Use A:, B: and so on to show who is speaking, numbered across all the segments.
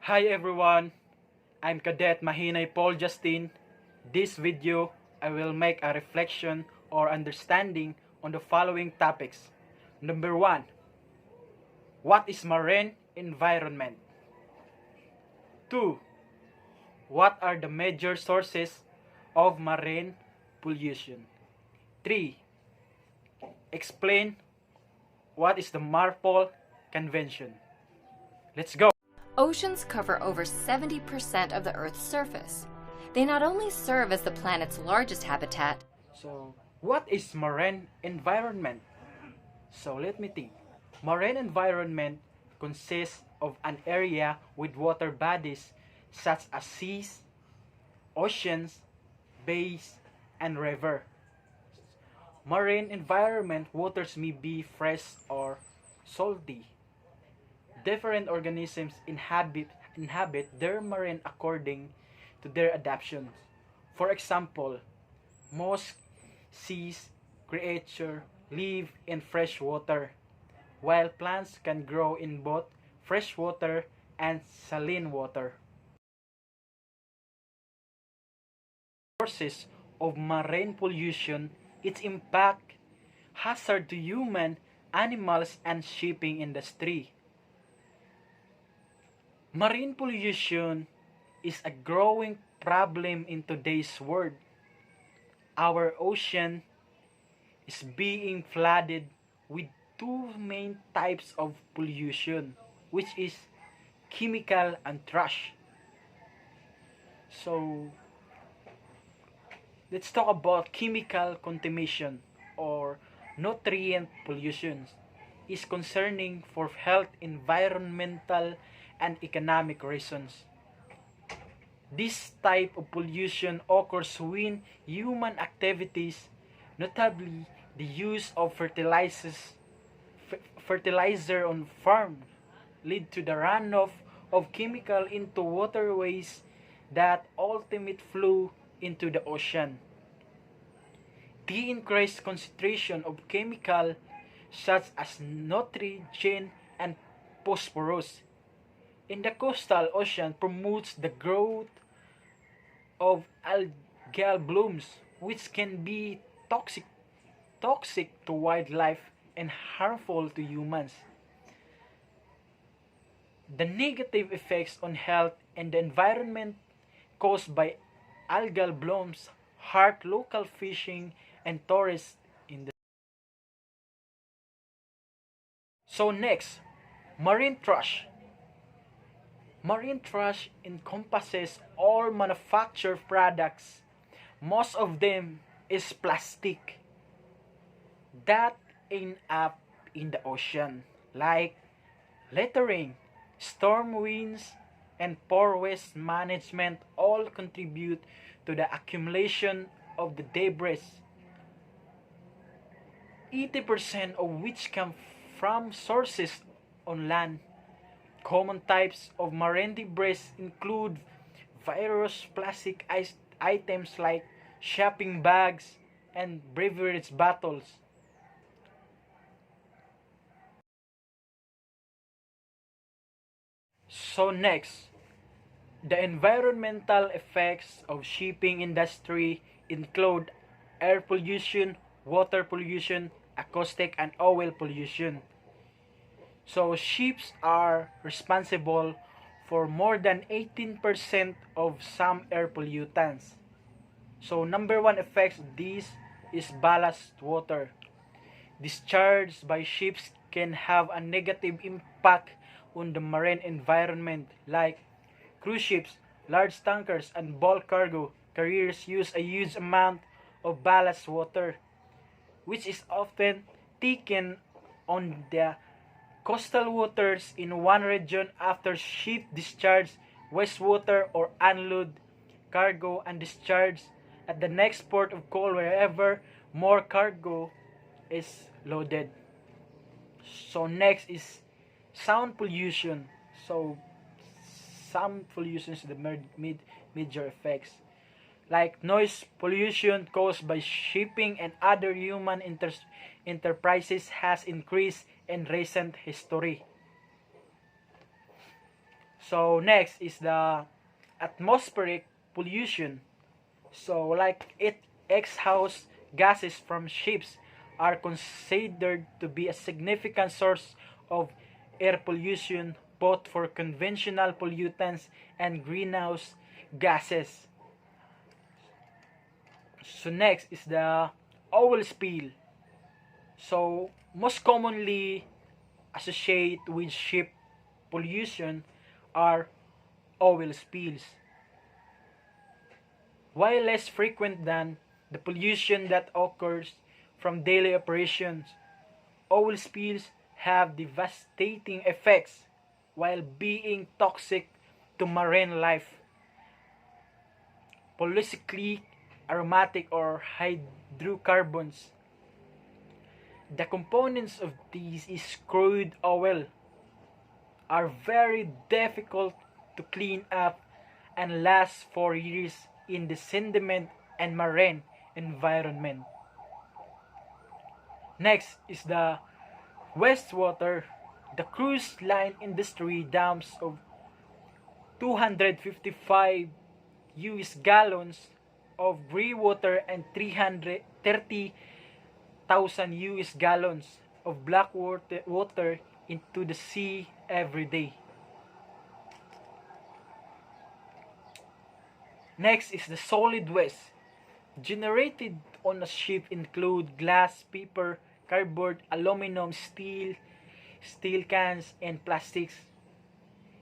A: Hi everyone, I'm Cadet Mahinay Paul Justin. This video, I will make a reflection or understanding on the following topics. Number 1, what is marine environment? 2, what are the major sources of marine pollution? 3, explain what is the MARPOL Convention. Let's go!
B: Oceans cover over 70% of the Earth's surface. They not only serve as the planet's largest habitat.
A: So, what is marine environment? So, let me think. Marine environment consists of an area with water bodies such as seas, oceans, bays, and river. Marine environment waters may be fresh or salty. Different organisms inhabit their marine according to their adaptations. For example, most seas creatures live in fresh water, while plants can grow in both freshwater and saline water. Sources of marine pollution, its impact, hazard to human, animals, and shipping industry. Marine pollution is a growing problem in today's world. Our ocean is being flooded with two main types of pollution, which is chemical and trash. So, let's talk about chemical contamination or nutrient pollution. Is concerning for health, environmental, and economic reasons. This type of pollution occurs when human activities, notably the use of fertilizer on farms, lead to the runoff of chemical into waterways that ultimately flow into the ocean. The increased concentration of chemical such as nitrogen and phosphorus in the coastal ocean promotes the growth of algal blooms, which can be toxic to wildlife and harmful to humans. The negative effects on health and the environment caused by algal blooms hurt local fishing and tourist industry. So next, marine trash. Marine trash encompasses all manufactured products. Most of them is plastic that end up in the ocean, like littering, storm winds, and poor waste management all contribute to the accumulation of the debris, 80% of which come from sources on land. Common types of marine debris include various plastic items like shopping bags and beverage bottles. So next, the environmental effects of shipping industry include air pollution, water pollution, acoustic and oil pollution. So ships are responsible for more than 18% of some air pollutants. So number one effects of this is ballast water. Discharge by ships can have a negative impact on the marine environment, like cruise ships, large tankers, and bulk cargo carriers use a huge amount of ballast water, which is often taken on the coastal waters in one region after ship discharge wastewater or unload cargo and discharge at the next port of call wherever more cargo is loaded. So next is sound pollution. So sound pollution is the major effects, like noise pollution caused by shipping and other human enterprises has increased in recent history. So next is the atmospheric pollution. So like it exhaust gases from ships are considered to be a significant source of air pollution both for conventional pollutants and greenhouse gases. So next is the oil spill. So most commonly associated with ship pollution are oil spills. While less frequent than the pollution that occurs from daily operations, oil spills have devastating effects while being toxic to marine life. Polycyclic, aromatic, or hydrocarbons. The components of these is crude oil are very difficult to clean up and last for years in the sediment and marine environment. Next is the wastewater. The cruise line industry dumps of 255 US gallons of gray water and 330,000 US gallons of black water into the sea every day. Next is the solid waste. Generated on a ship include glass, paper, cardboard, aluminum, steel cans, and plastics.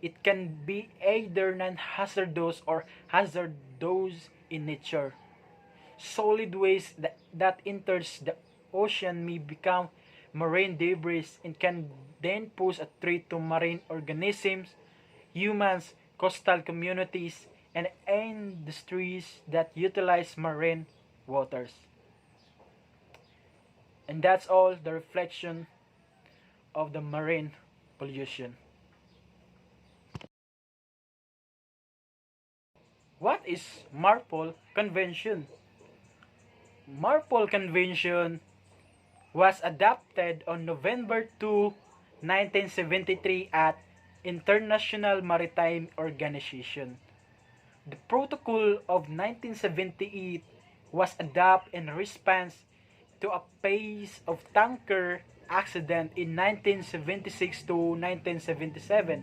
A: It can be either non-hazardous or hazardous in nature. Solid waste that enters the ocean may become marine debris and can then pose a threat to marine organisms, humans, coastal communities, and industries that utilize marine waters. And that's all the reflection of the marine pollution. What is MARPOL Convention? MARPOL Convention was adopted on November 2, 1973 at International Maritime Organization. The Protocol of 1978 was adopted in response to a phase of tanker accident in 1976 to 1977.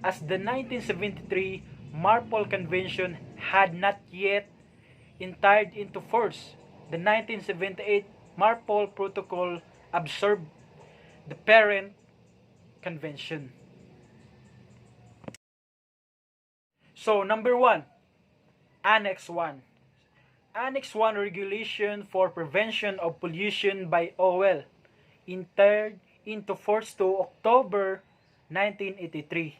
A: As the 1973 MARPOL Convention had not yet entered into force, the 1978 MARPOL Protocol absorbed the parent convention. So, number 1, Annex 1. Annex 1 Regulation for Prevention of Pollution by Oil entered into force to October 1983.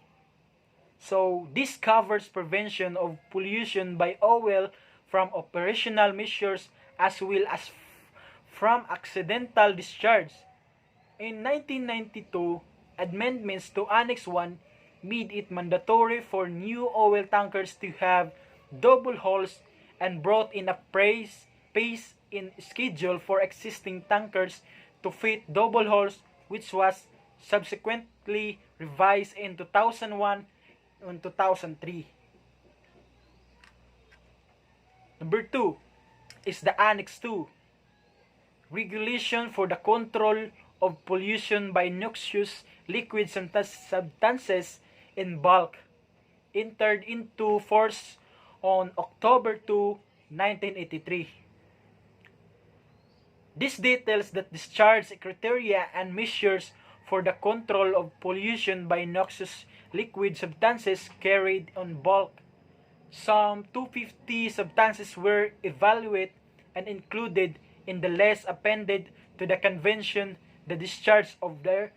A: So, this covers prevention of pollution by oil from operational measures as well as from accidental discharge. In 1992, amendments to Annex 1 made it mandatory for new oil tankers to have double hulls and brought in a pace in schedule for existing tankers to fit double hulls, which was subsequently revised in 2001 and 2003. Number 2 is the Annex 2, Regulation for the Control of Pollution by Noxious Liquid Substances in Bulk, entered into force on October 2, 1983. This details the discharge criteria and measures for the control of pollution by noxious liquid substances carried on bulk. Some 250 substances were evaluated and included in the list appended to the convention. The discharge of their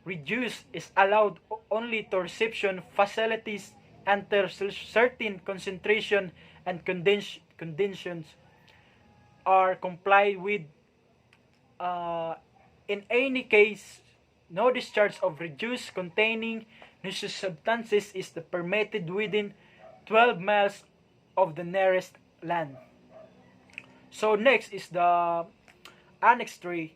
A: reduce is allowed only to reception facilities until certain concentration and conditions are complied with. In any case, no discharge of reduced containing noxious substances is permitted within 12 miles of the nearest land. So next is the Annex 3,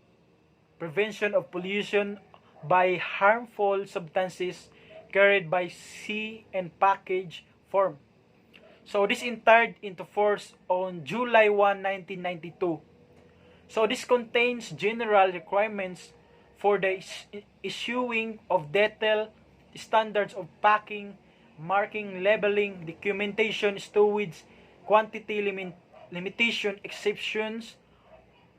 A: Prevention of Pollution by Harmful Substances carried by sea and package form. So this entered into force on July 1, 1992. So this contains general requirements for the issuing of detailed standards of packing, marking, labeling, documentation, stowage, quantity limitation, exceptions,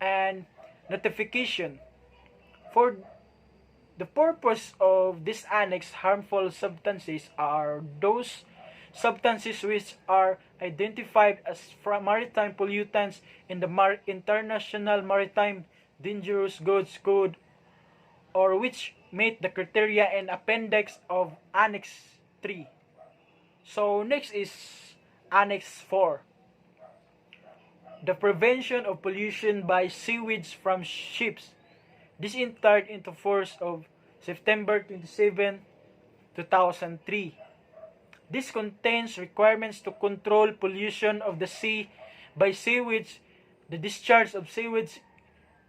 A: and notification. For the purpose of this annex, harmful substances are those substances which are identified as maritime pollutants in the International Maritime Dangerous Goods Code, or which meet the criteria in Appendix of Annex 3. So next is Annex 4. The prevention of pollution by sewage from ships. This entered into force of September 27, 2003. This contains requirements to control pollution of the sea by sewage. The discharge of sewage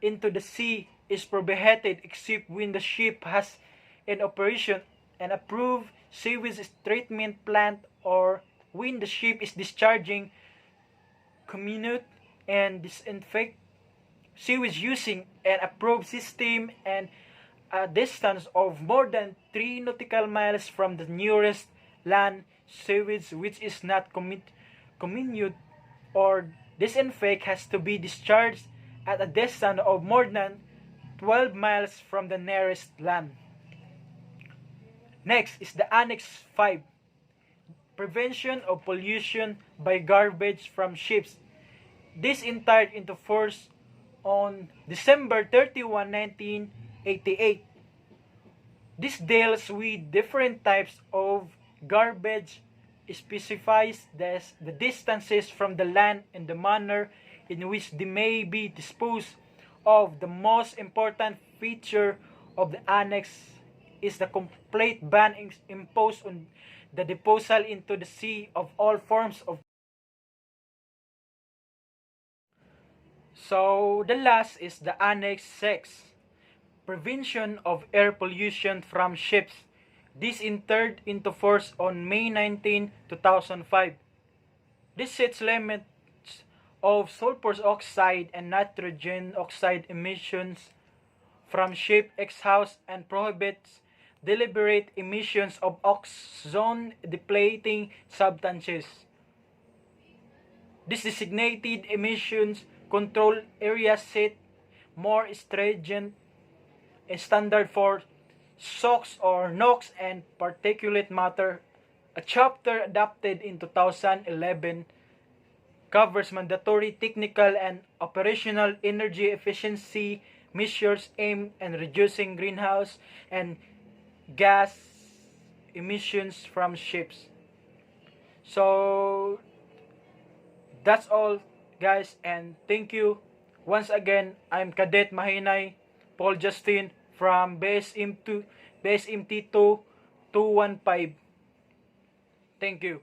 A: into the sea is prohibited except when the ship has in operation an approved sewage treatment plant, or when the ship is discharging commute and disinfect sewage using an approved system and a distance of more than 3 nautical miles from the nearest land sewage which is not commute or disinfect has to be discharged at a distance of more than 12 miles from the nearest land. Next is the Annex 5. Prevention of pollution by garbage from ships. This entered into force on December 31, 1988. This deals with different types of garbage, specifies the distances from the land and the manner in which they may be disposed of. The most important feature of the annex is the complete ban imposed on the disposal into the sea of all forms of. So the last is the Annex 6. Prevention of air pollution from ships. This entered into force on May 19, 2005. This sets limits of sulfur oxide and nitrogen oxide emissions from ship exhaust and prohibits deliberate emissions of ozone depleting substances. This designated emissions control areas set more stringent standard for SOx or NOx and particulate matter. A chapter adopted in 2011 covers mandatory technical and operational energy efficiency measures aimed at reducing greenhouse and gas emissions from ships. So that's all, guys, and thank you. Once again, I'm Cadet Mahinay Paul Justin from BSM T2 215. Thank you.